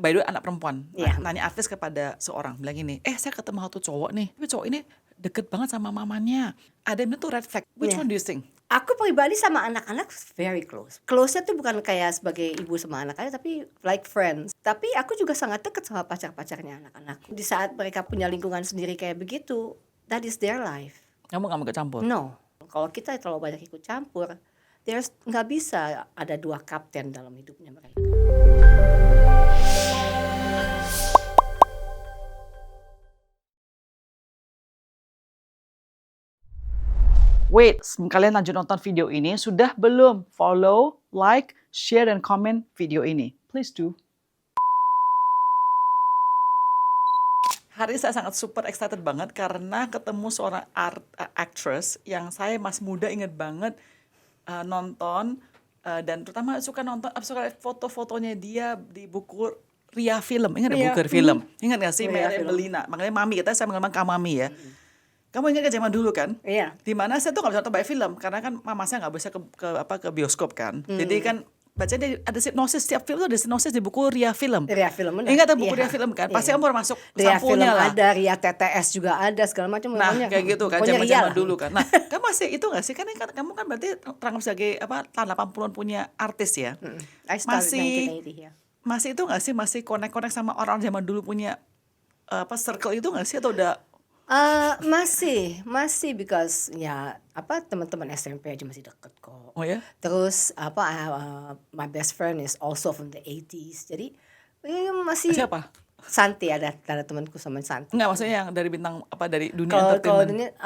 by the way anak perempuan, Iya. nanya artis kepada seorang, bilang gini, saya ketemu satu cowok nih, tapi cowok ini deket banget sama mamanya. Ada yang tuh red flag. Which Iya. one do you think? Aku pribadi sama anak-anak very close. Close-nya tuh bukan kayak sebagai ibu sama anak-anak, tapi like friends. Tapi aku juga sangat dekat sama pacar-pacarnya anak-anak. Di saat mereka punya lingkungan sendiri kayak begitu, that is their life. Kamu gak mau ikut campur? No. Kalau kita terlalu banyak ikut campur, nggak bisa ada dua kapten dalam hidupnya mereka. Wait, kalian lanjut nonton video ini, sudah belum? Follow, like, share, dan comment video ini. Please do. Hari ini saya sangat super excited banget karena ketemu seorang actress yang saya masih muda inget banget nonton dan terutama suka lihat foto-fotonya dia di buku Ria Film. Ingat buku Film? Ingat gak sih Mary Belina? Makanya Mami, saya mengenal Kak Mami ya. Kamu ingat zaman dulu kan? Iya. Dimana saya tuh nggak bisa nonton banyak film karena kan mama saya nggak bisa ke bioskop kan. Jadi kan baca ada sinopsis, setiap film tuh ada sinopsis di buku Ria Film. Ria Film benar. Ingat buku Ria Film kan? Pasti kamu masuk Ria sampulnya Film lah. ada, Ria TTS juga ada, segala macam. Nah kayak gitu kan zaman dulu kan. Nah kamu masih itu nggak sih? Kan kamu kan berarti terangkat sebagai tahun 80-an punya artis ya. I started 1980 ya. Masih itu nggak sih? Masih connect sama orang zaman dulu punya circle itu nggak sih atau udah? Masih because ya teman-teman SMP aja masih deket kok. Oh ya? Terus my best friend is also from the 80s. Jadi masih. Siapa? Santi, ada temanku sama Santi. Enggak, maksudnya yang dari bintang dari dunia Kalau entertainment.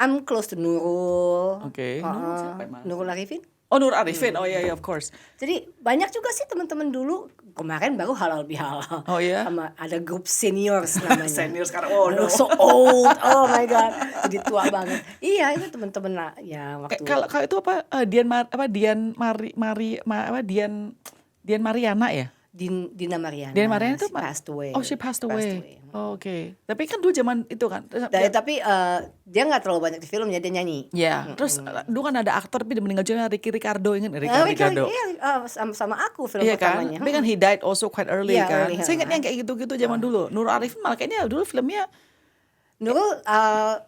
I'm close to Nurul. Oke. Nurul siapa emang? Nurul Arifin. Oh, Nur Arifin. Oh iya, of course. Jadi banyak juga sih teman-teman dulu. Kemarin baru halal bihalal. Oh iya. Sama ada grup seniors namanya. Senior sekarang. Oh no. So old. Oh my god. Jadi tua banget. Iya, itu teman-teman lah ya waktu. Kalau itu Dian Mariana ya? Dina Mariana. Dian Mariana itu passed away. Oh, she passed away. Oh, oke. Tapi kan dulu zaman itu kan. Tapi dia nggak terlalu banyak di filmnya, dia nyanyi. Ya, terus dulu kan ada aktor tapi dia meninggal juga, Ricky Ricardo, ingat Ricardo? Iya, sama aku film Iya pertamanya. Kan? Tapi kan he died also quite early kan. Early, Saya ingatnya yang kayak gitu-gitu zaman dulu. Nur Arifin malah kayaknya dulu filmnya. Nurul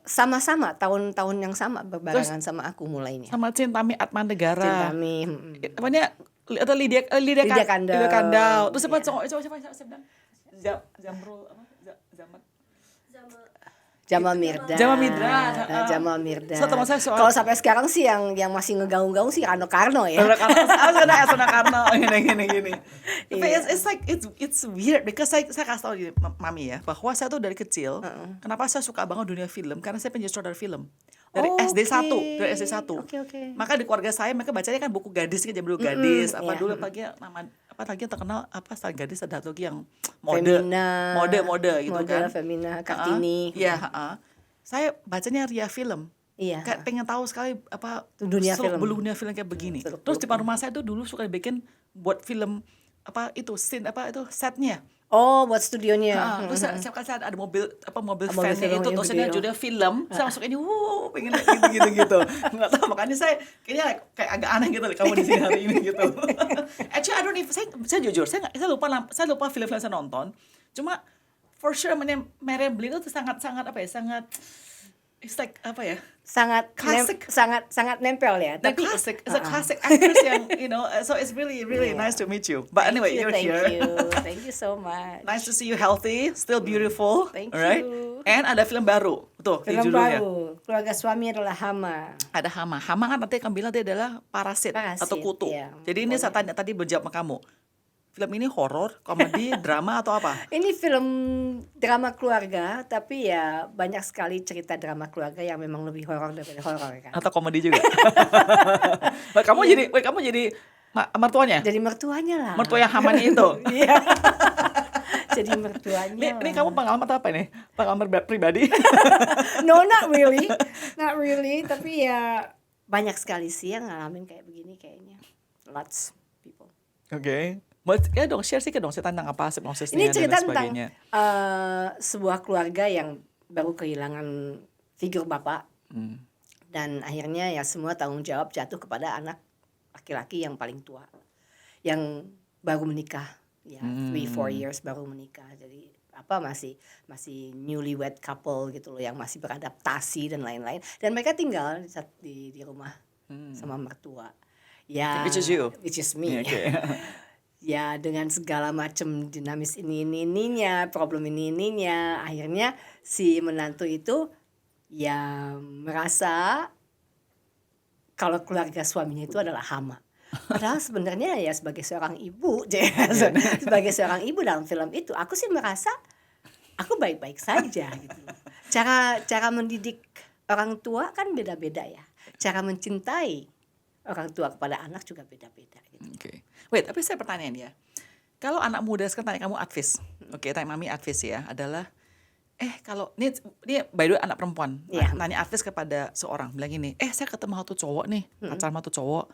sama-sama tahun-tahun yang sama berbarengan sama aku mulainya. Sama Cintami Atmanegara. Cintami. Apanya? Atau Lydia Kandau. Terus apa coba saya bilang Jamrul apa? Jamal Mirdad. Jamal Mirdad. Kalau sampai sekarang sih yang masih ngegaung-gaung sih Rano Karno ya. Rano Karno gini. Tapi it's weird because saya kasih tahu gini, Mami ya, bahwa saya tuh dari kecil kenapa saya suka banget dunia film karena saya pengen sutradara film. Dari SD1. Okay. Maka di keluarga saya mereka bacanya kan buku gadis kan zaman dulu gadis, dulu lagi yang terkenal selain gadis ada lagi yang mode gitu kan. Femina, Kartini. Iya, saya bacanya Ria Film. Iya. Kayak pengen tahu sekali dunia film kayak begini. Terus di depan rumah saya tuh dulu suka bikin buat film setnya. Oh, buat studionya. Terus setiap kali ada mobil fan-nya itu tulisannya judul film, saya masuk ini, pengen gitu. Nggak tahu, makanya saya kayaknya kayak agak aneh gitu kamu di sini hari ini gitu. Actually, I don't even, saya jujur, saya lupa film-film saya nonton. Cuma for sure Mary Belina itu sangat it's like sangat classic. sangat nempel ya. Tapi it's a classic actress yang so it's really nice to meet you. But anyway, you're here. Thank you so much. Nice to see you healthy, still beautiful. Thank right? you. And ada film baru, tuh film judulnya. baru. Keluarga suami adalah hama. Ada hama. Hama kan nanti akan bilang dia adalah parasit atau kutu. Iya. Jadi ini saya tanya tadi berjawab sama kamu. Film ini horor, komedi, drama atau apa? Ini film drama keluarga, tapi ya banyak sekali cerita drama keluarga yang memang lebih horor daripada horor kan. Atau komedi juga. kamu jadi mertuanya? Jadi mertuanya lah. Mertua yang hamanya itu. Iya. Jadi mertuanya. Ini kamu pengalaman apa ini? Pengalaman pribadi? No, not really. Tapi ya banyak sekali sih yang ngalamin kayak begini kayaknya. Lots people. Oke. Ya dong, share sedikit dong, saya tentang apa hipnosisnya ini cerita dan tentang sebagainya. sebuah keluarga yang baru kehilangan figur bapak dan akhirnya ya semua tanggung jawab jatuh kepada anak laki-laki yang paling tua yang baru menikah ya 3-4 years baru menikah. Jadi masih masih newlywed couple gitu loh yang masih beradaptasi dan lain-lain. Dan mereka tinggal di rumah sama mertua. Ya, Which is you. which is me. Okay. Ya dengan segala macam dinamis ininya, problem ininya, akhirnya si menantu itu ya merasa kalau keluarga suaminya itu adalah hama. Padahal sebenarnya ya sebagai seorang ibu, sebagai seorang ibu dalam film itu, aku sih merasa aku baik-baik saja gitu. Cara mendidik orang tua kan beda-beda ya. Cara mencintai orang tua kepada anak juga beda-beda gitu. Okay. Wait, tapi saya pertanyaan ya. Kalau anak muda sekarang tanya kamu advice, tanya mami advice ya, adalah kalau ini by the way anak perempuan, Iya. nanya advice kepada seorang, bilang gini, saya ketemu satu cowok nih, pacaran sama satu cowok,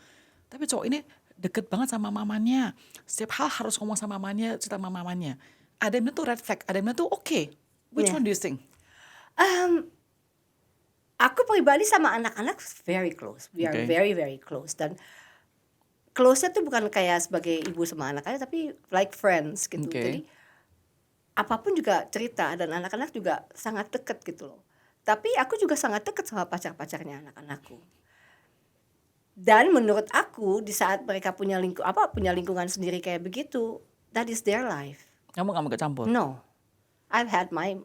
tapi cowok ini deket banget sama mamanya, setiap hal harus ngomong sama mamanya, cerita sama mamanya. Ada yang bilang tuh red flag, ada yang bilang tuh okay. Which Iya. one do you think? Aku pribadi sama anak-anak very close. We are Okay. very very close, dan close-nya tuh bukan kayak sebagai ibu sama anak-anak, tapi like friends gitu. Okay. Jadi apapun juga cerita, dan anak-anak juga sangat deket gitu loh. Tapi aku juga sangat deket sama pacar-pacarnya anak-anakku. Dan menurut aku di saat mereka punya lingkungan sendiri kayak begitu, that is their life. Kamu gak mau kecampur? No, I've had my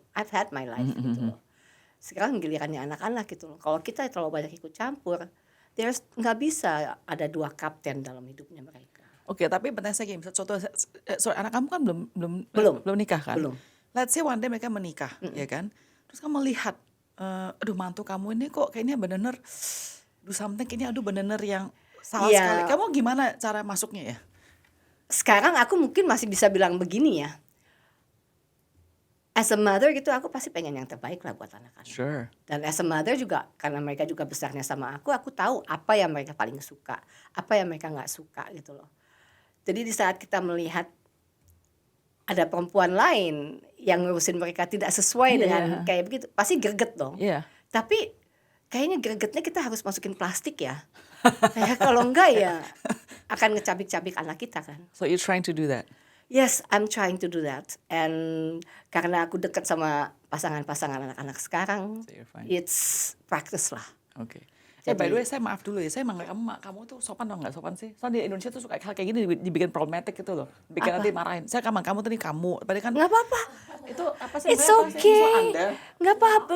life gitu loh. Sekarang gilirannya anak-anak gitu loh. Kalau kita terlalu banyak ikut campur, nggak bisa ada dua kapten dalam hidupnya mereka. Oke, tapi pertanyaan saya gini, contoh, sorry, anak kamu kan belum nikah kan? Belum. Let's say one day mereka menikah, ya kan? Terus kamu lihat, aduh mantu kamu ini kok kayaknya bener-bener, do something kayaknya aduh bener-bener yang salah Iya. sekali. Kamu gimana cara masuknya ya? Sekarang aku mungkin masih bisa bilang begini ya. As a mother gitu, aku pasti pengen yang terbaik lah buat anak-anak. Sure. Dan as a mother juga, karena mereka juga besarnya sama aku tahu apa yang mereka paling suka, apa yang mereka nggak suka gitu loh. Jadi di saat kita melihat ada perempuan lain yang ngurusin mereka tidak sesuai dengan kayak begitu, pasti greget dong. Iya. Tapi kayaknya gregetnya kita harus masukin plastik ya. Ya kalau enggak ya akan ngecabik-cabik anak kita kan. So you're trying to do that? Yes, I'm trying to do that. And karena aku dekat sama pasangan-pasangan anak-anak sekarang, So you're fine. it's practice lah. Oke. Jadi- By the way, saya maaf dulu ya. Saya manggil kamu tuh sopan atau nggak sopan sih? Soalnya di Indonesia tuh suka hal kayak gini dibikin problematic gitu loh. Bikin Apa? nanti marahin. Saya kamu tadi kamu. Padahal kan Nggak apa-apa. itu apa sih? It's namanya? Apa sih? So okay. Anda. Nggak apa-apa.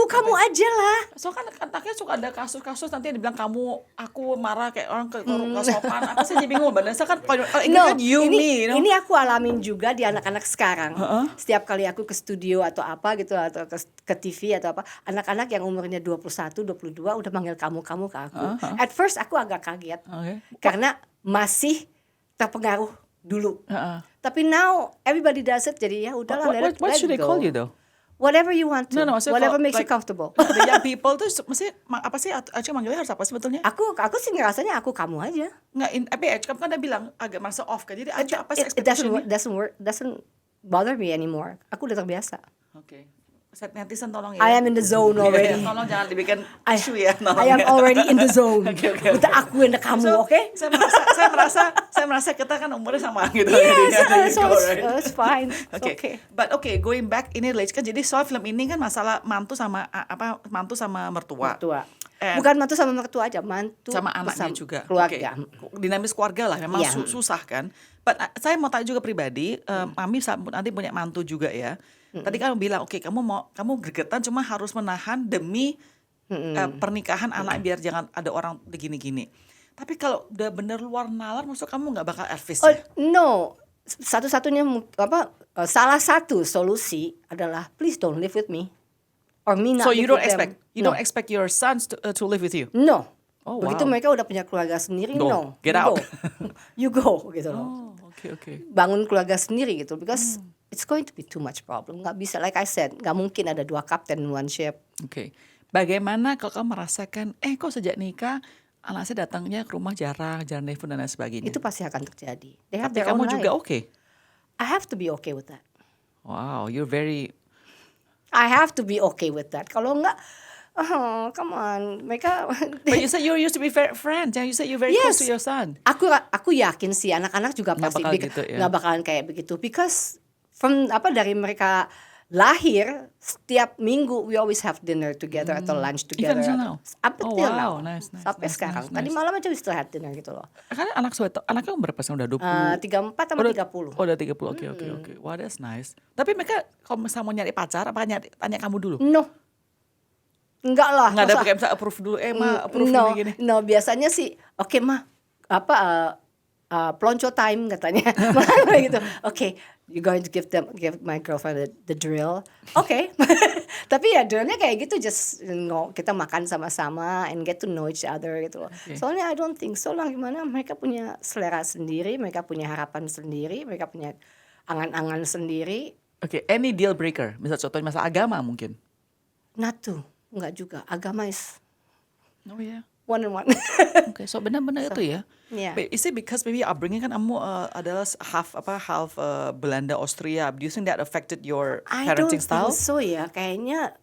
Kamu aja lah. So kan anaknya suka ada kasus-kasus nanti yang dibilang kamu, aku marah kayak orang ke sopan. Apa sih, jadi bingung. Padahal saya kan kalau Inggris kan you, me, you know? Ini aku alamin juga di anak-anak sekarang. Setiap kali aku ke studio atau apa gitu, atau ke TV atau apa, anak-anak yang umurnya 21, 22 udah manggil kamu ke aku. At first aku agak kaget Oke. karena masih terpengaruh dulu. Heeh. Tapi now everybody does it, jadi ya udahlah, What let should they go. call you though? Whatever you want to. No, maksudnya Whatever kalau, makes you like, comfortable. The young people tuh mesti apa sih? Aceh manggilnya harus apa sebetulnya? Aku sih ngerasanya aku kamu aja. Nggak, tapi Aceh kan dia bilang agak merasa off kan. Jadi Aceh apa sih It doesn't expectation-nya? doesn't bother me anymore. Aku udah terbiasa. Oke. Netizen tolong ya. I am in the zone already. Tolong jangan dibikin isu ya. I am already in the zone. Udah aku yang kamu, So, oke? saya merasa kita kan umurnya sama gitu. Yes, Jadinya, so go, right? it's fine. It's Oke, okay. but going back ini relate kan, jadi soal film ini kan masalah mantu sama mertua. Mertua. And- Bukan mantu sama mertua aja, mantu sama anaknya bersama juga. keluarga. Oke. Dinamis keluarga lah, memang Iya. susah kan. But saya mau tanya juga pribadi, Mami nanti punya mantu juga ya. Tadi kamu bilang, oke, kamu gregetan cuma harus menahan demi pernikahan anak biar jangan ada orang begini-gini. Tapi kalau udah bener luar nalar, maksud kamu nggak bakal advice Oh ya? no, salah satu solusi adalah please don't live with me, or me not So you live don't with them. expect don't expect your sons to live with you? No. Oh, Begitu wow. mereka udah punya keluarga sendiri, Go. no. Get You out. go. You go gitu loh. Oh, oke. Bangun keluarga sendiri gitu, because it's going to be too much problem. Nggak bisa, like I said, nggak mungkin ada dua kapten in one ship. Oke. Bagaimana kalau kamu merasakan, kok sejak nikah anak saya datangnya ke rumah jarang nelfon dan lain sebagainya. Itu pasti akan terjadi. They have Tapi their kamu own juga life. oke. I have to be okay with that. Wow, you're very I have to be okay with that. Kalau enggak, Oh, come on. Mereka But you said you used to be friends. You said you're very close to Yes. your son. Aku yakin sih anak-anak juga Nggak pasti bakal gitu ya. nggak bakalan kayak begitu because dari mereka lahir setiap minggu we always have dinner together atau lunch together Even till now? up Oh, until wow. now Nice, sampai nice, sekarang. nice, Tadi nice. malam aja we still had dinner gitu loh. Karena anaknya berapa sih? Udah 20? 34 sama 30. Oh, udah 30. Oke. Wah, that's nice. Tapi mereka kalau misalnya mau nyari pacar, apa tanya kamu dulu? No. Enggak lah. Nggak ada masa- pakai misalnya approve dulu. Ma, approve no, gini. no, biasanya sih oke mah pelonco time katanya gitu. Oke, you going to give my girlfriend the drill. Oke. Tapi ya drillnya kayak gitu, just kita makan sama-sama and get to know each other gitu loh. Okay. Soalnya I don't think so lah, gimana mereka punya selera sendiri, mereka punya harapan sendiri, mereka punya angan-angan sendiri. Oke, any deal breaker? Misal contohnya masalah agama mungkin. Not to, enggak juga. Agama is Oh ya. one on one. Oke, so benar-benar itu ya. Yeah. But is it because maybe upbringing kan kamu adalah half Belanda Austria? Do you think that affected your I don't parenting style? think so ya. Kayaknya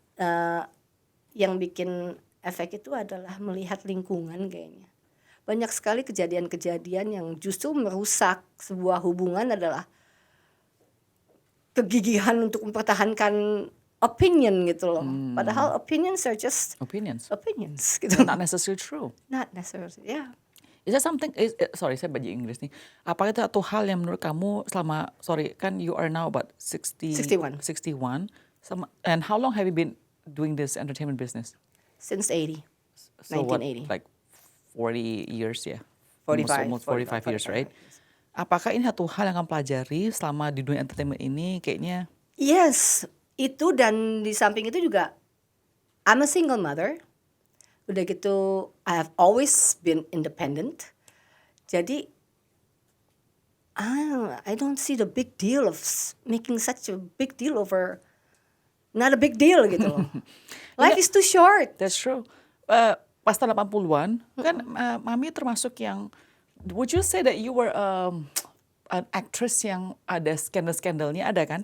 yang bikin efek itu adalah melihat lingkungan kayaknya. Banyak sekali kejadian-kejadian yang justru merusak sebuah hubungan adalah kegigihan untuk mempertahankan opinion gitu loh. Padahal opinions are just Opinions. opinions gitu. Not necessarily true. Not necessarily. Yeah. Is that something? Sorry, saya belajar Inggris nih. Apakah itu satu hal yang menurut kamu selama, kan you are now about 61. 61. And how long have you been doing this entertainment business? Since 80. So what, 1980. like 40 years ya? 45. Almost 45 years, right? Apakah ini satu hal yang kamu pelajari selama di dunia entertainment ini kayaknya? Yes, itu dan di samping itu juga I'm a single mother. Udah gitu I have always been independent. Jadi I don't see the big deal of making such a big deal over not a big deal gitu loh. Life is too short. That's true. Pas tahun 80-an, kan Mami termasuk yang, would you say that you were an actress yang ada skandal-skandalnya, ada kan?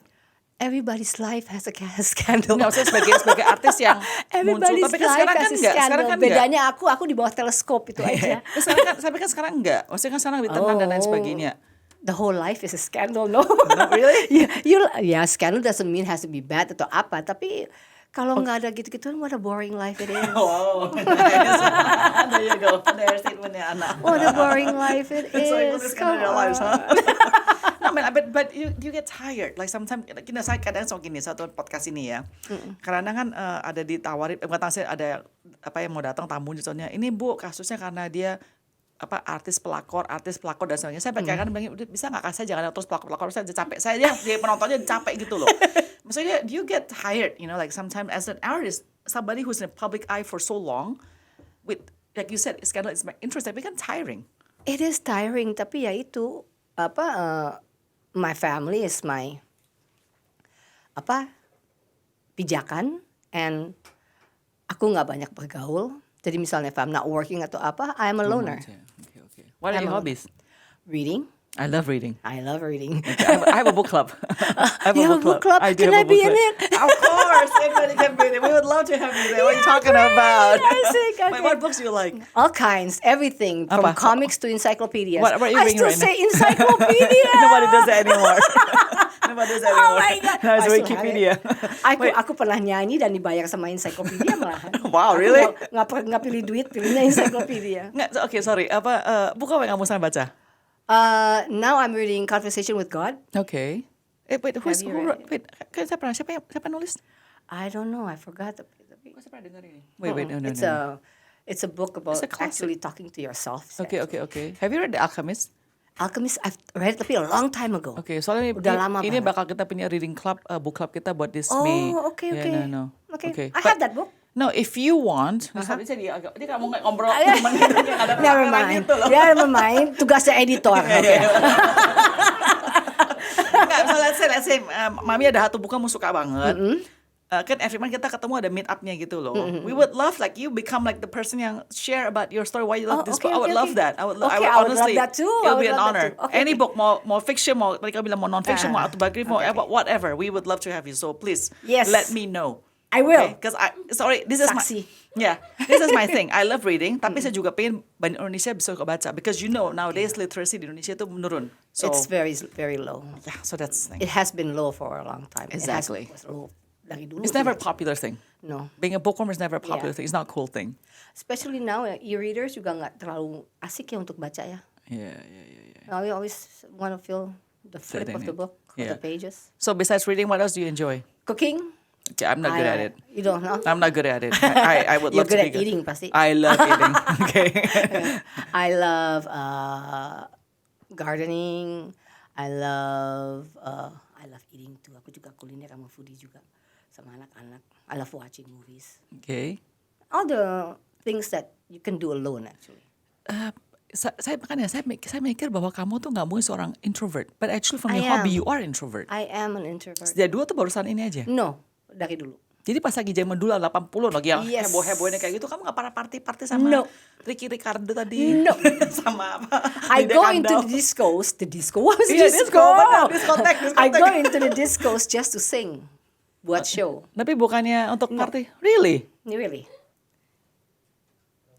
Everybody's life has a scandal. Nggak, maksudnya sebagai artis yang muncul. Everybody's Tapi kan life sekarang has kan a enggak. scandal. Sekarang kan enggak. Bedanya aku di bawah teleskop itu aja. Tapi kan sekarang enggak. Maksudnya kan sekarang lebih tenang dan lain sebagainya. The whole life is a scandal, no? Really? Scandal doesn't mean has to be bad atau apa. Tapi kalau nggak ada gitu-gitu, what a boring life it is. Wow, nice. There you go. There's statementnya Ana. What a boring life it is. So you put Come their lives, huh? on. No, man, but you get tired. Like sometimes, saya kadang so gini satu podcast ini ya. Karena kan ada ditawarin, bukan saya ada apa yang mau datang tamu misalnya. Ini Bu kasusnya karena dia artis pelakor dan sebagainya. Saya kadang bilang, udah bisa nggak kasih jangan terus pelakor saya capek. Saya jadi penontonnya capek gitu loh. Maksudnya you get tired, like sometimes as an artist, somebody who's in the public eye for so long, with like you said, scandal is interesting, tapi kan tiring. It is tiring, tapi ya itu my family is my pijakan, and aku nggak banyak bergaul. Jadi misalnya if I'm not working atau apa, I'm a loner. Okay. What are your hobbies? Reading. I love reading. I love reading. I have a book club. You have a book club? I do Can have I a book be in club. it? Of course, anybody can be in it. We would love to have you there. What are you talking about? Classic, Wait, okay. what books do you like? All kinds, everything from Apa? comics to encyclopedias. What are you I reading still right now? say encyclopedia. Nobody does that anymore. Nobody does that Oh anymore. my God. Now it's I still Wikipedia. have it. Aku pernah nyanyi dan dibayar sama encyclopedia malahan. Wow, Aku really? nggak pilih duit, pilihnya encyclopedia. Nggak, okay, sorry. Buku apa yang kamu sedang baca? Now I'm reading Conversation with God. Okay. Wait, Have you read it? kan siapa nulis? I don't know, I forgot. Tapi Kok saya pernah dengar ini? Wait, no. It's a book about It's a classic. actually talking to yourself. Okay. Have you read The Alchemist? Alchemist, I've read it tapi a long time ago. Okay, soalnya Udah lama ini banget. bakal kita punya reading club, book club kita buat this Oh, May. okay. Yeah, no. Okay. I have that book. No, if you want, misalnya dia nggak mau ngobrol Ah, yeah. teman gitu, dia nggak ada Never kamera mind. gitu loh. Never mind. Tugasnya editor. Okay. Nggak, so let's say, Mami ada satu buku kamu suka banget. Kan every month kita ketemu ada meet up-nya gitu loh. We would love like you become like the person yang share about your story, why you love Oh, this okay, book. I would okay, love okay. that. I would Okay, I would love honestly, that too. I it'll would be an love honor. that too. Okay, Any okay. book, more fiction, tadi kamu bilang mau non-fiction, mau autobiography, mau Okay. whatever. We would love to have you. So please, Yes. let me know. I will. Because this is Saksi. this is my thing. I love reading, tapi saya juga pengen banyak Indonesia bisa suka baca because nowadays literacy di Indonesia itu menurun. So It's very very low. yeah, so that's the thing. It has been low for a long time. Exactly. It was low dari dulu. It's never a juga. popular thing. No. Being a bookworm is never a popular Yeah. thing. It's not a cool thing. Especially now, e-readers juga nggak terlalu asik ya untuk baca ya. Yeah. Now we always want to feel the flip Sit in of the it. book, of Yeah. the pages. So besides reading, what else do you enjoy? Cooking. Okay, I'm not good at it. You don't know? I'm not good at it. I would You're love to good be at eating pasti. I love eating. Okay. I love gardening. I love eating too. Aku juga kuliner sama foodie juga sama anak-anak. I love watching movies. Okay. All the things that you can do alone actually. Saya mikir bahwa kamu tuh nggak mungkin seorang introvert, but actually from I your am. hobby you are introvert. I am an introvert. Sejak dulu tuh barusan ini aja. No, dari dulu. Jadi pas lagi zaman dulu 80 lagi yang Yes. heboh-hebohnya kayak gitu, kamu nggak pernah party sama No. Ricky Ricardo tadi? No. Sama apa? I Lydia go Kandau. into the discos. The disco was Iya, disco. benar, diskotek. I go into the discos just to sing, buat show. Tapi bukannya untuk party? Really? Really.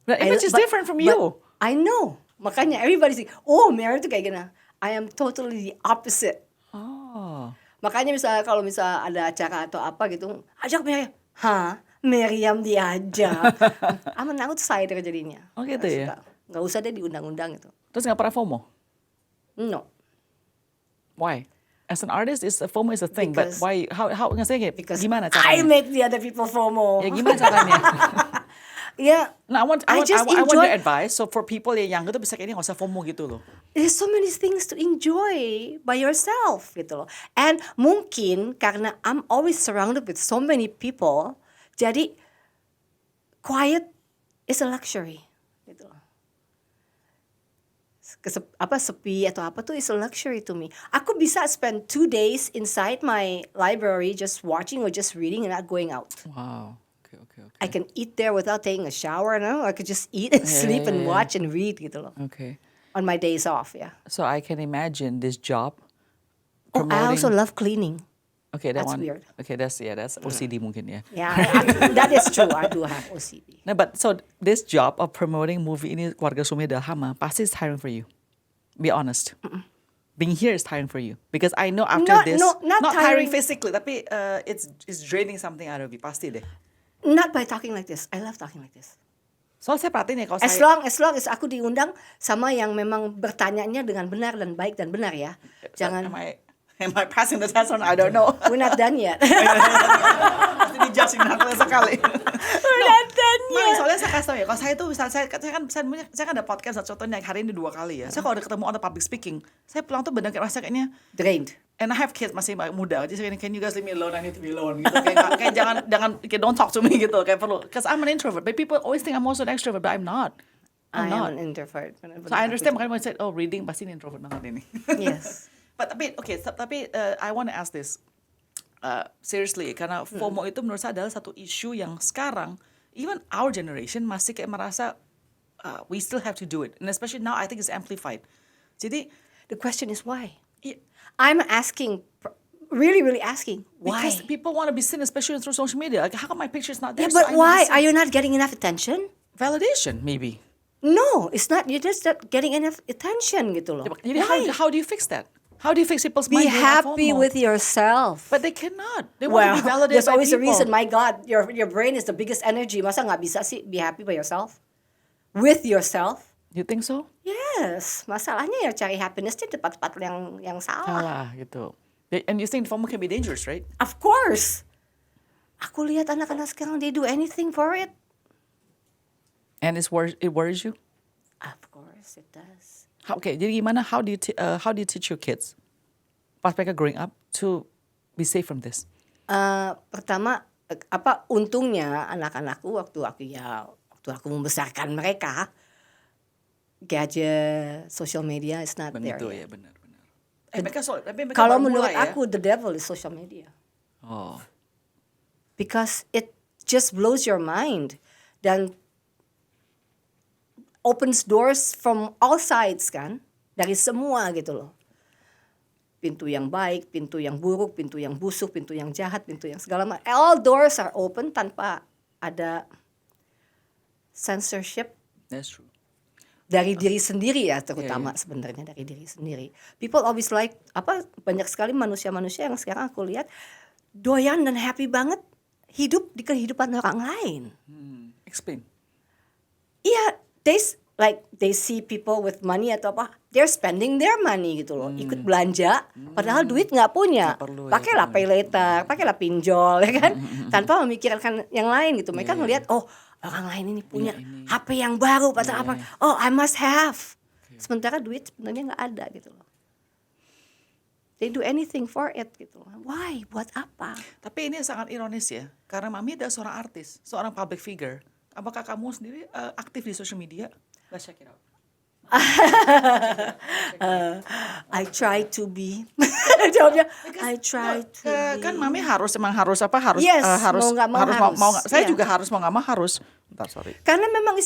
The image is different from you. I know. Makanya everybody say, oh Mary tuh kayak gini. I am totally the opposite. Oh. Makanya kalau ada acara atau apa gitu, ajak Mary. Hah? Meriam diajak. I'm an outsider jadinya. Oh gitu ya? Nggak usah deh diundang-undang gitu. Terus nggak pernah FOMO? No. Why? As an artist, FOMO is a thing, but Because- why? How nggak sih? Because Gimana I caranya? make the other people FOMO. Ya gimana caranya? Yeah. Nah, I just I want enjoy- your advice. So for people yang younger tuh bisa kayaknya nggak usah FOMO gitu loh. There's so many things to enjoy by yourself gitu loh. And mungkin karena I'm always surrounded with so many people, jadi quiet is a luxury gitu loh. Sepi atau apa tuh is a luxury to me. Aku bisa spend 2 days inside my library just watching or just reading and not going out. Wow. Okay. I can eat there without taking a shower, no? I could just eat and sleep and watch and read gitu loh. Okay. On my days off, yeah. So I can imagine this job. Oh, I also love cleaning. Okay, that That's one. weird. Okay, that's OCD mungkin ya. Yeah, that is true. I do have OCD. Nah, but so this job of promoting movie ini Keluarga Sumeda Hama pasti is tiring for you. Be honest. Being here is tiring for you because I know after this, not tiring tiring. physically, tapi it's draining something out of you pasti deh. Not by talking like this. I love talking like this. Soalnya saya perhatiin ya kalau As saya long as aku diundang sama yang memang bertanyanya dengan benar dan baik dan benar ya. Jangan. Am I passing the test on? I don't know. We're not done yet. Pasti di-judging aku sekali. We're not done Mami, yet. soalnya saya kasih tau ya, kalau saya tuh misalnya saya kan ada podcast contohnya hari ini 2 kali ya. Saya kalau ada ketemu orang public speaking, saya pulang tuh benar kayak rasa kayaknya Drained. and I have kids masih muda, jadi saya can you guys leave me alone, I need to be alone gitu. Kayak jangan kayak don't talk to me gitu, kayak perlu. Because I'm an introvert, but people always think I'm also an extrovert, but I'm not. I not. am an introvert. So I understand makanya when I said, oh reading pasti ini introvert banget ini. Yes. But tapi I want to ask this seriously karena FOMO itu menurut saya adalah satu isu yang sekarang even our generation masih kayak merasa we still have to do it, and especially now I think it's amplified. Jadi The question is why? i- I'm asking, really asking, why? because people want to be seen, especially through social media. Like how come my picture's not there? Yeah, so but I need to why? see- Are you not getting enough attention? validation maybe? No, it's not. You're just not getting enough attention gitu loh. Jadi Why? how do you fix that? How do you fix people's Be mind? during that happy FOMO? with yourself. But they cannot. They want Well, to be validated there's by always a people. reason. My God, your brain is the biggest energy. Masa nggak bisa sih be happy by yourself? With yourself? You think so? Yes. Masalahnya ya cari happiness di tempat-tempat yang salah. Salah gitu. And you think FOMO can be dangerous, right? Of course. Aku lihat anak-anak sekarang they do anything for it. And it worries you? Of course it does. Okay, jadi gimana? How do you teach your kids pas mereka growing up to be safe from this? Pertama untungnya anak-anakku waktu aku membesarkan mereka gadget, social media is not there. Begitu yet. ya, benar. Mereka Kalau baru menurut mulai ya? aku the devil is social media. Oh, Because it just blows your mind dan opens doors from all sides kan, dari semua gitu loh. pintu yang baik, pintu yang buruk, pintu yang busuk, pintu yang jahat, pintu yang segala macam. All doors are open tanpa ada censorship That's true. dari diri sendiri ya, terutama sebenarnya dari diri sendiri. People always like banyak sekali manusia-manusia yang sekarang aku lihat doyan dan happy banget hidup di kehidupan orang lain. Explain. Iya, they see people with money atau apa, they're spending their money gitu loh, ikut belanja, padahal duit nggak punya, Nggak perlu ya, pakailah pay later, pakailah pinjol ya kan, tanpa memikirkan yang lain gitu. Mereka ngelihat, oh orang lain ini punya HP yang baru, padahal apa, oh I must have. Sementara duit sebenarnya nggak ada gitu loh. They do anything for it gitu loh. Why? Buat apa? Tapi ini sangat ironis ya, karena Mami adalah seorang artis, seorang public figure. Apakah kamu sendiri aktif di social media? Let's check it out. I try to be. Jawabnya, I try to be. Kan Mami harus harus Yes, harus mau nggak mau harus. saya Iya. juga harus mau nggak mau harus. Bentar, sorry. Karena memang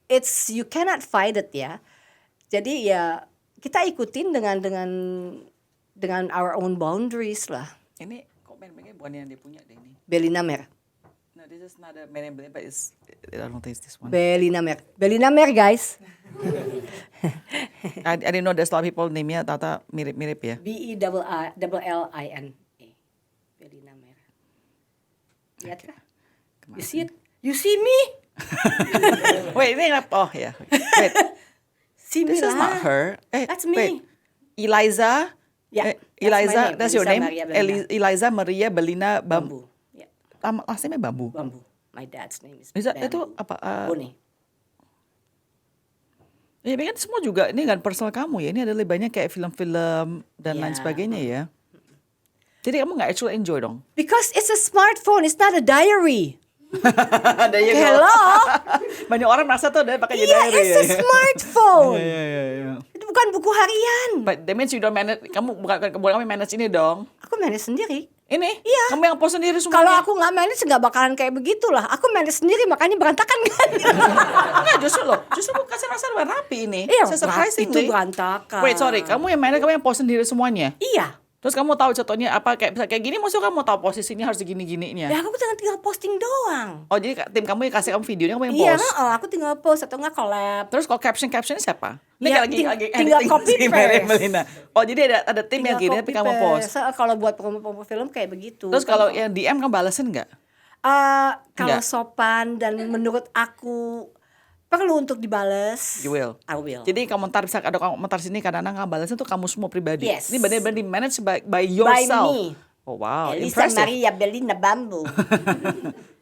it's you cannot fight it ya. Jadi ya kita ikutin dengan our own boundaries lah. Ini kok merek-mereknya bukan yang dia punya deh ini. Belina Mer. No, this is not a merek, but I don't think it's this one. Belina Mer. Belina Mer guys. I didn't know there's a lot of people name-nya Tata mirip-mirip ya. BELLINA. Belina Mer. Lihat kah? You see it? You see me? Wait, ini oh ya. Wait, See me this is not lah. her. That's me. Wait. Eliza. Yeah, Eliza, that's my name. that's your Eliza name. Maria Belina. Eliza Maria Belina Bambu. Bambu. Yeah, Last name Bambu. Bambu. My dad's name is Itu Bambu. apa? Bone. Ya, ini kan semua juga ini kan personal kamu ya. Ini adalah banyak kayak film-film dan lain Ya. sebagainya ya. Jadi kamu nggak actually enjoy dong? Because it's a smartphone, it's not a diary. There you go. Hello? Banyak orang merasa tuh dia pakai Iya, diary. it's a smartphone. Iya. Itu bukan buku harian. But that means you don't manage. Kamu bukan kamu manage ini dong. Aku manage sendiri. Ini? Iya. Kamu yang post sendiri semuanya. Kalau aku nggak manage nggak bakalan kayak begitulah. Aku manage sendiri makanya berantakan kan. Enggak, justru kasih rasa lebih rapi ini. Iya, Surprisingly. itu berantakan. Wait, sorry. Kamu yang manage, kamu yang post sendiri semuanya. Iya. Terus kamu tahu contohnya apa kayak gini, maksudnya kamu tahu posisinya harus gini-gininya. Ya aku tinggal posting doang. Oh, jadi tim kamu yang kasih kamu videonya, kamu yang Iya, post. aku tinggal post atau nggak collab. Terus kalau captionnya siapa? Ini Ya, lagi tinggal editing copy si Mary paste. Melina. Oh, jadi ada tim yang gini tapi kamu post. Kalau buat promo film kayak begitu. Terus kalau yang DM kamu balesin nggak? Kalau Enggak. sopan dan menurut aku perlu untuk dibales, You will. I will. Jadi komentar bisa ada komentar sini kadang-kadang kamu balesin tuh kamu semua pribadi. Yes. Ini benar-benar di manage by By yourself. me. Oh wow, Elisa impressive. Maria Belina Bambu.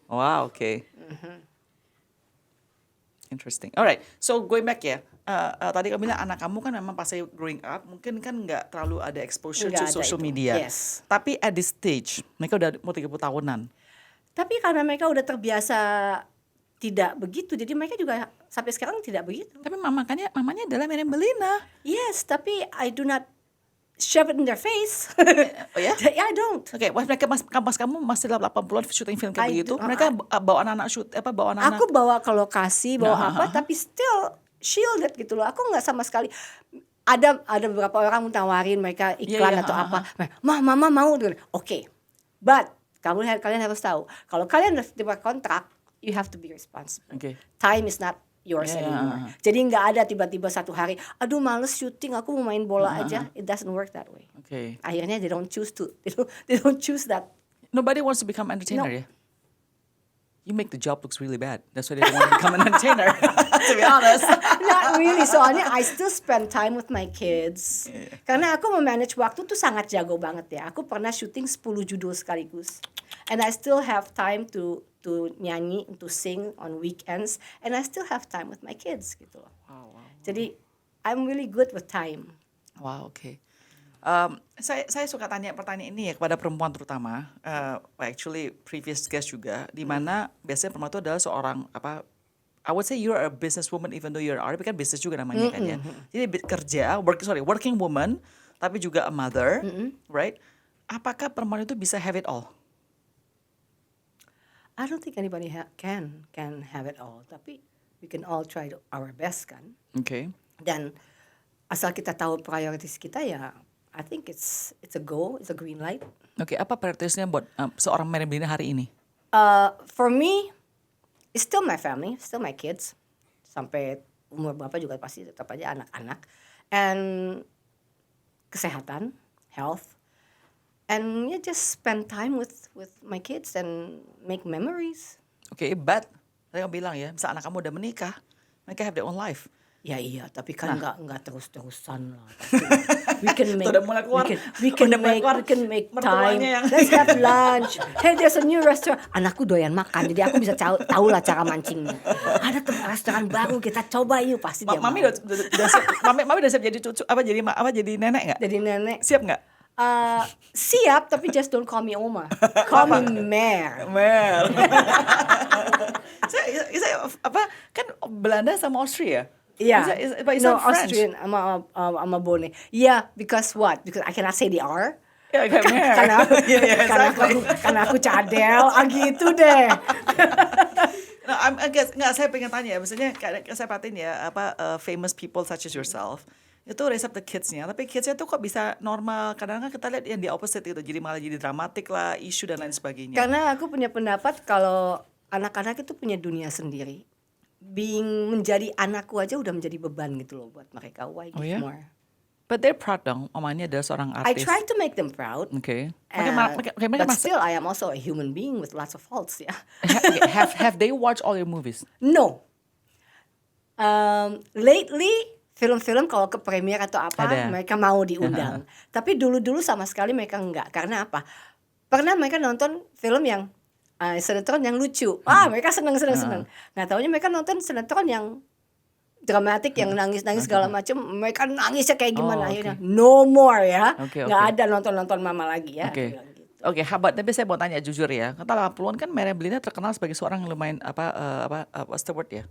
Wow, okay. Interesting. Alright, so going back ya. Tadi kamu bilang anak kamu kan memang pas saya growing up mungkin kan nggak terlalu ada exposure Nggak to ada social itu. media. Yes. Tapi at this stage mereka udah mau 30 tahunan. Tapi karena mereka udah terbiasa tidak begitu, jadi mereka juga sampai sekarang tidak begitu. Tapi mamanya adalah Miriam Belina. Yes, tapi I do not shove it in their face. Oh ya? I don't. Oke, mereka kampas kamu masih 80-an syuting film kayak I begitu. do- Mereka bawa anak-anak bawa anak-anak. Aku bawa ke lokasi, bawa apa, tapi still shielded gitu loh. Aku nggak sama sekali. Ada beberapa orang tawarin mereka iklan Iya, atau apa. Mama mau. Oke. But kalian harus tahu, kalau kalian udah terima kontrak, you have to be responsible. Oke. Time is not yours Yeah. anymore. Jadi nggak ada tiba-tiba satu hari, aduh males syuting, aku mau main bola aja. It doesn't work that way. Oke. Akhirnya they don't choose that. Nobody wants to become entertainer No. ya. You make the job looks really bad. That's why they don't want to become an entertainer. To be honest. Not really, soalnya I still spend time with my kids. Karena aku memanage waktu tuh sangat jago banget ya. Aku pernah syuting 10 judul sekaligus. And I still have time to nyanyi, to sing on weekends. And I still have time with my kids gitu loh. Wow. Jadi I'm really good with time. Wow, oke. Saya suka tanya pertanyaan ini ya kepada perempuan terutama, actually previous guest juga, di mana biasanya perempuan itu adalah seorang I would say you're a businesswoman even though you're an artist, kan bisnis juga namanya kan ya. Jadi kerja, working woman, tapi juga a mother, right? Apakah perempuan itu bisa have it all? I don't think anybody can have it all. Tapi we can all try our best kan. Oke. Dan asal kita tahu prioritas kita ya, I think it's a go, it's a green light. Oke, apa prioritasnya buat seorang Mary Belina hari ini? For me, it's still my family, still my kids. Sampai umur berapa juga pasti tetap aja anak-anak. And kesehatan, health, and yeah, just spend time with my kids and make memories. Oke, but tadi kamu bilang ya, misal anak kamu udah menikah, mereka have their own life. Ya iya, tapi kan nggak terus-terusan lah. We can make, Udah mulai keluar. we can Udah mulai make, keluar we can make time. mertuanya yang- Let's have lunch. Hey, there's a new restaurant. Anakku doyan makan, jadi aku bisa tahu lah cara mancingnya. Ada restoran baru, kita coba yuk, pasti dia Mami mau. udah siap, mami udah siap jadi cucu, jadi nenek nggak? Jadi nenek. Siap nggak? Siap, tapi just don't call me Oma. Call me Mare. Mel. saya apa kan Belanda sama Austria. Yeah, But it's no, not French. Austrian. I'm a Bone. Yeah, because what? Because I cannot say the R. Ya, kayak Mel. Karena aku cadel, gitu deh. Nah, nggak, saya pengen tanya ya, maksudnya kayak saya perhatiin ya, famous people such as yourself, itu raise up the kids-nya, tapi kids-nya tuh kok bisa normal, kadang-kadang kita lihat yang di opposite gitu, jadi malah jadi dramatik lah, isu dan lain sebagainya. Karena aku punya pendapat kalau anak-anak itu punya dunia sendiri. Menjadi anakku aja udah menjadi beban gitu loh buat mereka. Why give ya? more? But they're proud dong, mamanya adalah seorang I artis. try to make them proud. Okay. But still, I am also a human being with lots of faults. Yeah. Have they watched all your movies? No. Lately, film-film kalau ke premier atau apa, Ada. mereka mau diundang. Tapi dulu-dulu sama sekali mereka enggak. Karena apa? Pernah mereka nonton film yang sinetron yang lucu. Mereka seneng. Nggak taunya mereka nonton sinetron yang dramatik, yang nangis-nangis segala macam. Mereka nangisnya kayak gimana. Oh, Akhirnya no more ya. Oke. Nggak ada nonton-nonton mama lagi ya. Oke. Dia bilang gitu. Oke, Habat, tapi saya mau tanya jujur ya. Kata 80-an kan Mary Belina terkenal sebagai seorang yang lumayan what's the word ya?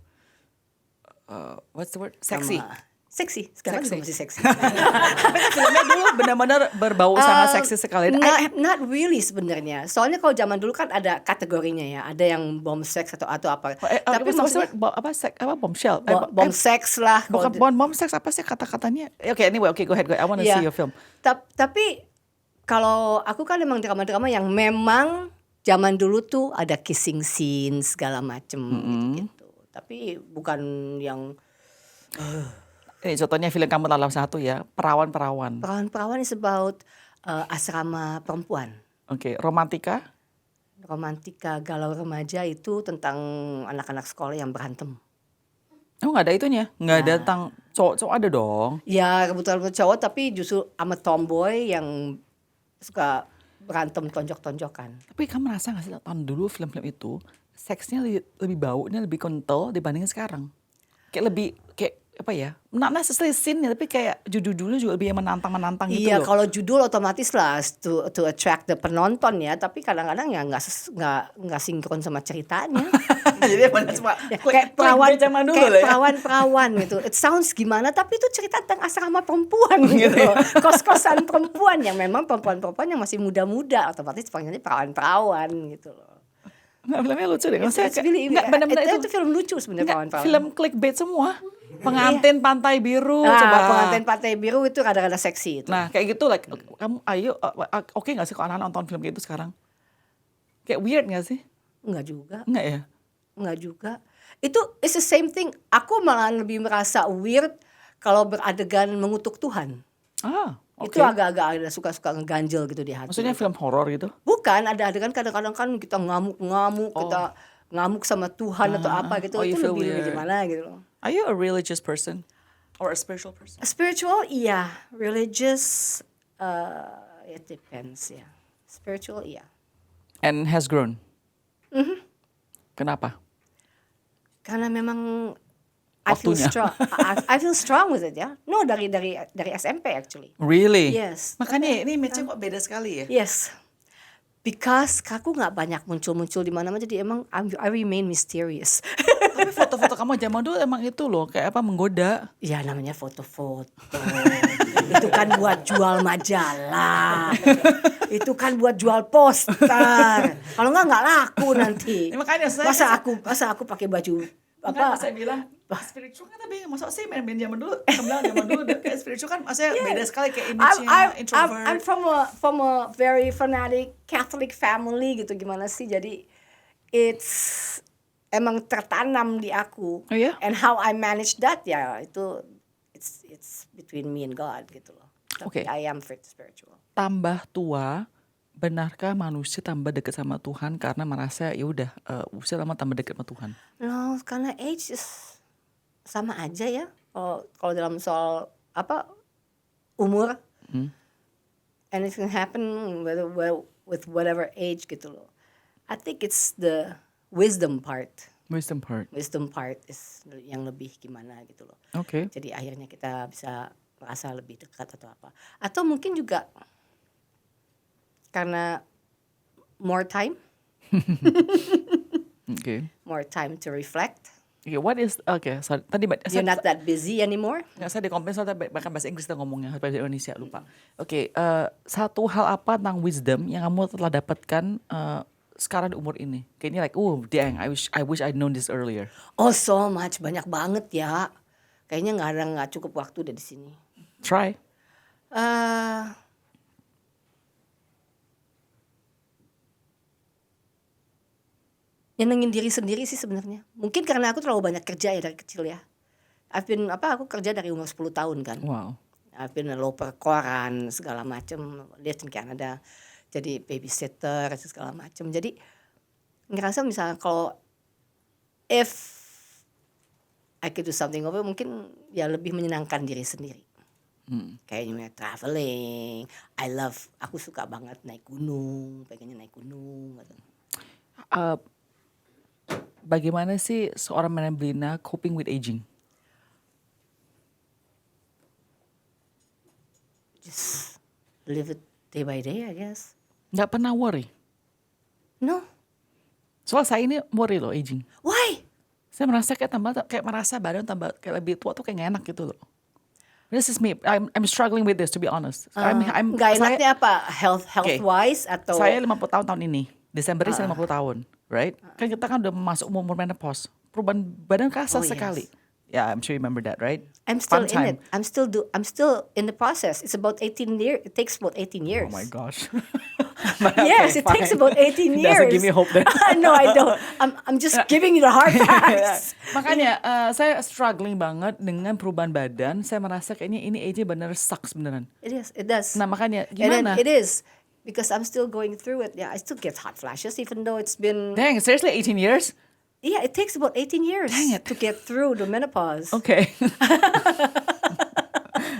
What's the word? Seksi. Seksi. Sekarang Seksi. juga masih seksi. Tapi kan filmnya dulu benar-benar berbau sangat seksi sekali. Not really sebenarnya. Soalnya kalau zaman dulu kan ada kategorinya ya. Ada yang bom seks atau apa. Tapi maksudnya bombshell? Bom seks lah. Bukan bom seks, apa sih kata-katanya? Oke, anyway, go ahead. I want to see your film. Tapi kalau aku kan emang drama-drama yang memang zaman dulu tuh ada kissing scene segala macem gitu. Tapi bukan yang Ini contohnya film kamu dalam satu ya, Perawan-Perawan. perawan-perawan is about asrama perempuan. Oke, romantika? Romantika galau remaja itu tentang anak-anak sekolah yang berantem. Oh, nggak ada itunya? Nggak ada tentang cowok ada dong. Ya kebetulan cowok tapi justru sama tomboy yang suka berantem tonjok-tonjokan. Tapi kamu merasa nggak sih tahun dulu film-film itu seksnya lebih baunya lebih kental dibandingin sekarang? Kayak lebih kayak apa ya? Not necessarily scene-nya, tapi kayak judul-judulnya juga lebih menantang-menantang gitu Iya, loh. kalau judul otomatis lah to attract the penonton ya, tapi kadang-kadang ya nggak sinkron sama ceritanya. Jadi emang cuma Ya, kayak perawan zaman dulu kayak lah ya. perawan-perawan gitu. It sounds gimana, tapi itu cerita tentang asrama perempuan gitu. Kos-kosan perempuan yang memang perempuan-perempuan yang masih muda-muda, otomatis panggilnya perawan-perawan gitu loh. Nggak, filmnya lucu deh. It's really, nggak, benar-benar itu film lucu sebenarnya nggak, perawan-perawan. film clickbait semua. Pengantin Pantai Biru, Nah, coba. Pengantin Pantai Biru itu rada-rada seksi itu. Nah, kayak gitu, like, kamu ayo, oke nggak sih kalau anak nonton film kayak gitu sekarang? Kayak weird nggak sih? Enggak juga. Nggak ya? Enggak juga. Itu it's the same thing. Aku malah lebih merasa weird kalau beradegan mengutuk Tuhan. Oke. Itu agak-agak ada suka-suka ngeganjel gitu di hati. Maksudnya film horor gitu? Bukan, ada adegan kadang-kadang kan kita ngamuk-ngamuk, kita ngamuk sama Tuhan atau apa gitu. you Itu feel lebih weird. gimana gitu loh. Are you a religious person or a spiritual person? Spiritual, iya. Religious, it depends ya. Spiritual, iya. And has grown? Kenapa? Karena memang I feel Waktunya. strong. I feel strong with it ya. No, dari SMP actually. Really? Yes. Makanya ini match kok beda sekali ya? Yes. Because aku nggak banyak muncul-muncul di mana-mana, jadi emang I remain mysterious. Tapi foto-foto kamu zaman dulu emang itu loh, kayak apa, menggoda. Ya namanya foto-foto. Itu kan buat jual majalah. Itu kan buat jual poster. Kalau nggak laku nanti. Ya, makanya saya Masa aku pakai baju makanya apa? saya bilang Spiritual kan tapi maksud sih main zaman dulu, bilang zaman dulu kayak spiritual kan maksudnya beda sekali kayak I'm, image-nya I'm, introvert. I'm from a very fanatic Catholic family gitu, gimana sih, jadi it's emang tertanam di aku. Oh ya? And how I manage that ya itu it's between me and God gitu loh. Oke. Tapi I am spiritual. Tambah tua, benarkah manusia tambah dekat sama Tuhan karena merasa ya udah usia lama tambah dekat sama Tuhan? No, karena age is sama aja ya. Kalau dalam soal apa umur, anything happen with whatever age gitu loh. I think it's the wisdom part. Wisdom part. Wisdom part is yang lebih gimana gitu loh. Oke. Jadi akhirnya kita bisa merasa lebih dekat atau apa. Atau mungkin juga karena more time to reflect. Sorry. Tadi You're not that busy anymore. nggak saya dikomplain soalnya bahkan bahasa Inggris kita ngomongnya bahasa Indonesia lupa. Satu hal apa tentang wisdom yang kamu telah dapatkan sekarang di umur ini? Kayaknya like, dang, I wish I'd known this earlier. Oh, so much, banyak banget ya. Kayaknya nggak cukup waktu udah di sini. Try. Nyenengin diri sendiri sih sebenarnya. Mungkin karena aku terlalu banyak kerja ya dari kecil ya. Aku kerja dari umur 10 tahun kan. Wow. I've been a loper koran segala macem, live in Canada, jadi babysitter segala macem. Jadi ngerasa misalnya kalau if I could do something over, mungkin ya lebih menyenangkan diri sendiri. Kayaknya traveling, aku suka banget naik gunung, pengennya naik gunung. Gitu. Bagaimana sih seorang Melina coping with aging? Just live it day by day, I guess. Nggak pernah worry? No. Soal saya ini worry loh aging. Why? Saya merasa kayak merasa badan tambah kayak lebih tua tuh kayak nggak enak gitu loh. This is me. I'm struggling with this to be honest. Nggak enaknya apa? Health wise atau? Saya 50 tahun ini. Desember ini saya 50 tahun, right? Kan kita kan udah masuk umur menopause. Perubahan badan kerasa sekali. Yeah, I'm sure you remember that, right? I'm still in it. I'm still in the process. It's about 18 years. It takes about 18 years. Oh my gosh. Yes, it takes about 18 years. Doesn't give me hope then. No, I don't. I'm just giving you the hard facts. Makanya saya struggling banget dengan perubahan badan. Saya merasa kayaknya ini age bener sucks beneran. It does. Nah makanya And gimana? then it is. Because I'm still going through it. Yeah, I still get hot flashes even though it's been... Dang, seriously 18 years? Yeah, it takes about 18 years Dang it. to get through the menopause. Okay.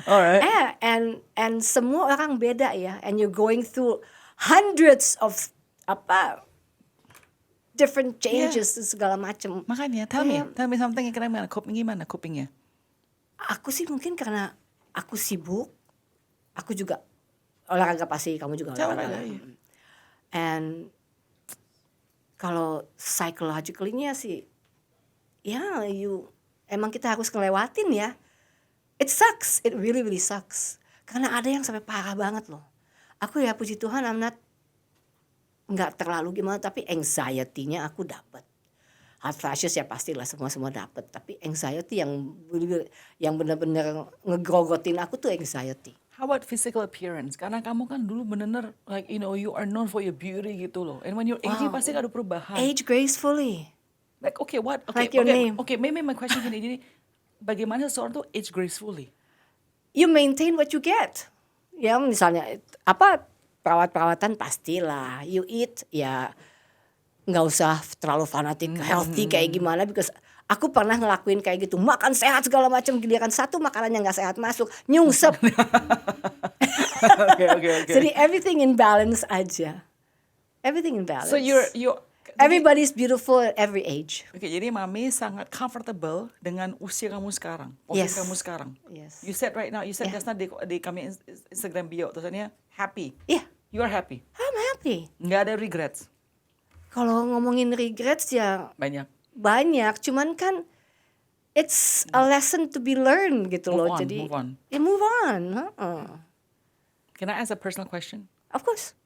Alright. And semua orang beda ya. And you're going through hundreds of different changes segala macam. Makanya, tell me something yang kira-kira gimana copingnya? Aku sih mungkin karena aku sibuk, aku juga olahraga pasti, kamu juga olahraga. Iya. And kalau psychologically-nya sih, ya emang kita harus ngelewatin ya. It sucks, it really really sucks. Karena ada yang sampai parah banget loh. Aku ya puji Tuhan, nggak terlalu gimana, tapi anxiety-nya aku dapat. Hot flashes ya pastilah semua dapat, tapi anxiety yang benar-benar ngegrogotin aku tuh anxiety. How about physical appearance? Karena kamu kan dulu bener-bener like you are known for your beauty gitu loh. And when you're aging pasti ada perubahan. Age gracefully. Like what? Like your name. Okay, maybe my question gini, jadi bagaimana seseorang tuh age gracefully? You maintain what you get. Ya misalnya perawatan pastilah. You eat ya nggak usah terlalu fanatik healthy kayak gimana, because aku pernah ngelakuin kayak gitu, makan sehat segala macam, giliran satu makanan yang nggak sehat masuk, nyungsep. Okay. Jadi everything in balance aja. Everything in balance. So you're everybody's beautiful at every age. Oke, jadi Mami sangat comfortable dengan usia kamu sekarang, posisi kamu sekarang. Yes. You said right now, just now di kami Instagram bio, tulisannya happy. Yeah. You are happy. I'm happy. Nggak ada regrets. Kalau ngomongin regrets ya Banyak. Cuman kan it's a lesson to be learned gitu loh. Jadi move on. Ya move on. Can I ask a personal question? Of course.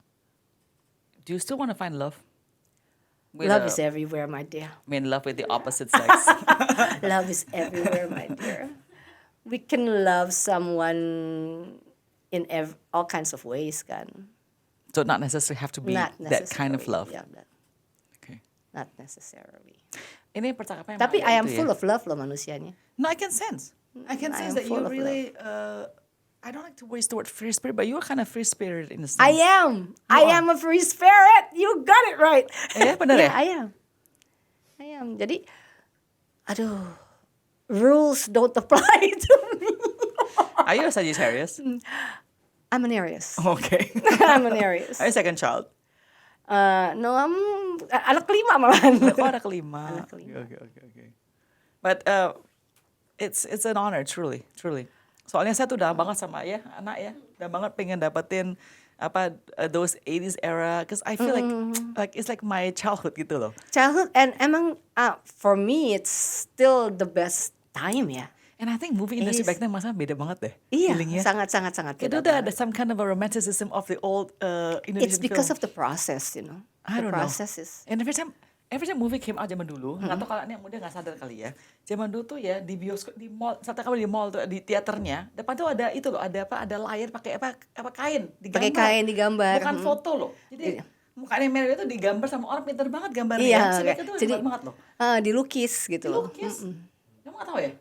Do you still want to find love? With Love a- is everywhere, my dear. I'm in love with the opposite sex. Love is everywhere, my dear. We can love someone in all kinds of ways, kan? So not necessarily have to be Not that kind of necessarily, love. yeah, Okay. not necessarily. Ini percakapan yang Tapi agak I am itu full ya. of love loh manusianya. No, I can sense. I can I sense am that you full of really. I don't like to waste the word free spirit, but you're kind of free spirit in a sense. I am. I are. am a free spirit. You got it right. Eh, bener ya? I am. I am. Jadi, aduh, rules don't apply to me. Are you a Sagittarius? I'm an Aries. Okay. I'm an Aries. Are you second child? No, I'm anak kelima malahan. Oh, anak kelima. Anak kelima. Okay. But it's an honor, truly. Soalnya saya tuh udah banget sama ya anak ya, udah banget pengen dapetin those 80s era, cause I feel like it's like my childhood gitu loh. Childhood, and emang for me it's still the best time ya. And I think movie industry Is- back then masa beda banget deh. Iya, feelingnya. sangat Itu beda udah banget. ada some kind of a romanticism of the old Indonesian It's because film. of the process, you know. I The don't know. process is. And every time movie came out zaman dulu, nggak tahu kalau yang muda nggak sadar kali ya. Zaman dulu tuh ya di bioskop, di mall, serta kali di mall tuh di teaternya, depan tuh ada itu loh, ada layar pakai apa kain digambar. Pakai kain digambar. Bukan foto loh. Jadi mukanya Meryl itu digambar sama orang pintar banget gambarnya. Iya, Sampai kayak- itu jadi- hebat banget loh. Dilukis gitu loh. Dilukis. Kamu nggak tahu ya?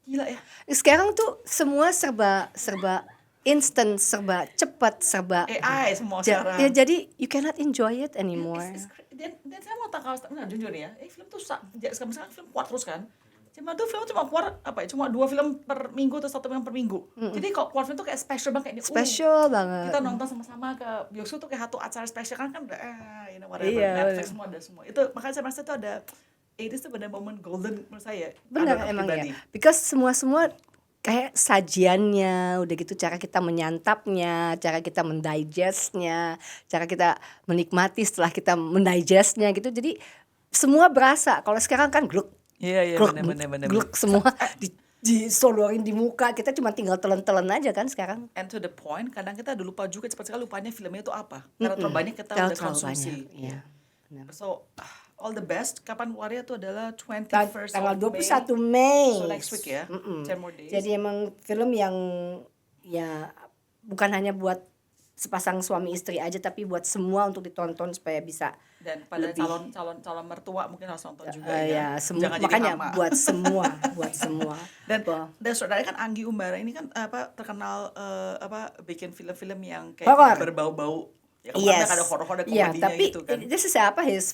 Gila ya. Sekarang tuh semua serba instant, serba cepat, serba AI semua sekarang. ya, jadi you cannot enjoy it anymore. Dan saya mau tahu, nah jujur nih ya, film tuh sekarang film keluar terus kan. Cuma tuh film cuma keluar cuma 2 film per minggu atau 1 film per minggu. Jadi kalau keluar film tuh kayak special banget kayak ini. Special banget. Kita nonton sama-sama ke bioskop tuh kayak satu acara special kan udah whatever, Iya, Netflix semua ada semua. Itu makanya saya merasa itu ada 80s tuh benar momen golden menurut saya. Benar Agak emang pribadi. ya. Because semua kayak sajiannya, udah gitu cara kita menyantapnya, cara kita mendigestnya, cara kita menikmati setelah kita mendigestnya gitu. Jadi semua berasa. Kalau sekarang kan gluk, Iya, gluk, benar. gluk semua disolorin di muka. Kita cuma tinggal telan-telan aja kan sekarang. And to the point, kadang kita udah lupa juga cepat sekali lupanya filmnya itu apa. Karena terlalu banyak kita udah Terlalu konsumsi. banyak, iya. Benar. So, all the best. Kapan keluarnya itu adalah 21st Tanggal of May. 21 Mei. So next week ya, 10 more days. Jadi emang film yang ya bukan hanya buat sepasang suami istri aja, tapi buat semua untuk ditonton supaya bisa Dan pada lebih. calon mertua mungkin harus nonton juga ya semua, Jangan jadi makanya hama. buat semua. Dan Wah. saudara kan Anggi Umbara ini kan terkenal bikin film-film yang kayak Horor. berbau-bau. Ya Yes. ada horor-horor, ada Iya, komedinya tapi gitu kan. this is his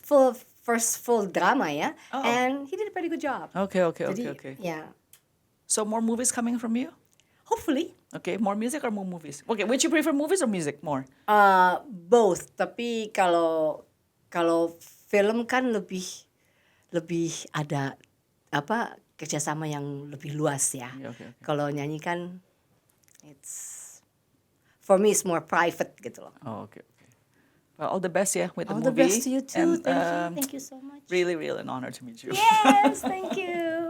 first full drama ya, Oh. and he did a pretty good job. Okay. Jadi ya, So more movies coming from you? hopefully Okay, more music or more movies? Okay, which you prefer, movies or music more? both. Tapi kalau film kan lebih ada kerjasama yang lebih luas ya. Yeah, okay. Kalau nyanyi kan for me it's more private gitu loh. Oh, okay. Well, all the best, yeah, with the All the movie. best to you too. And, Thank you so much. Really an honor to meet you. Yes, thank you.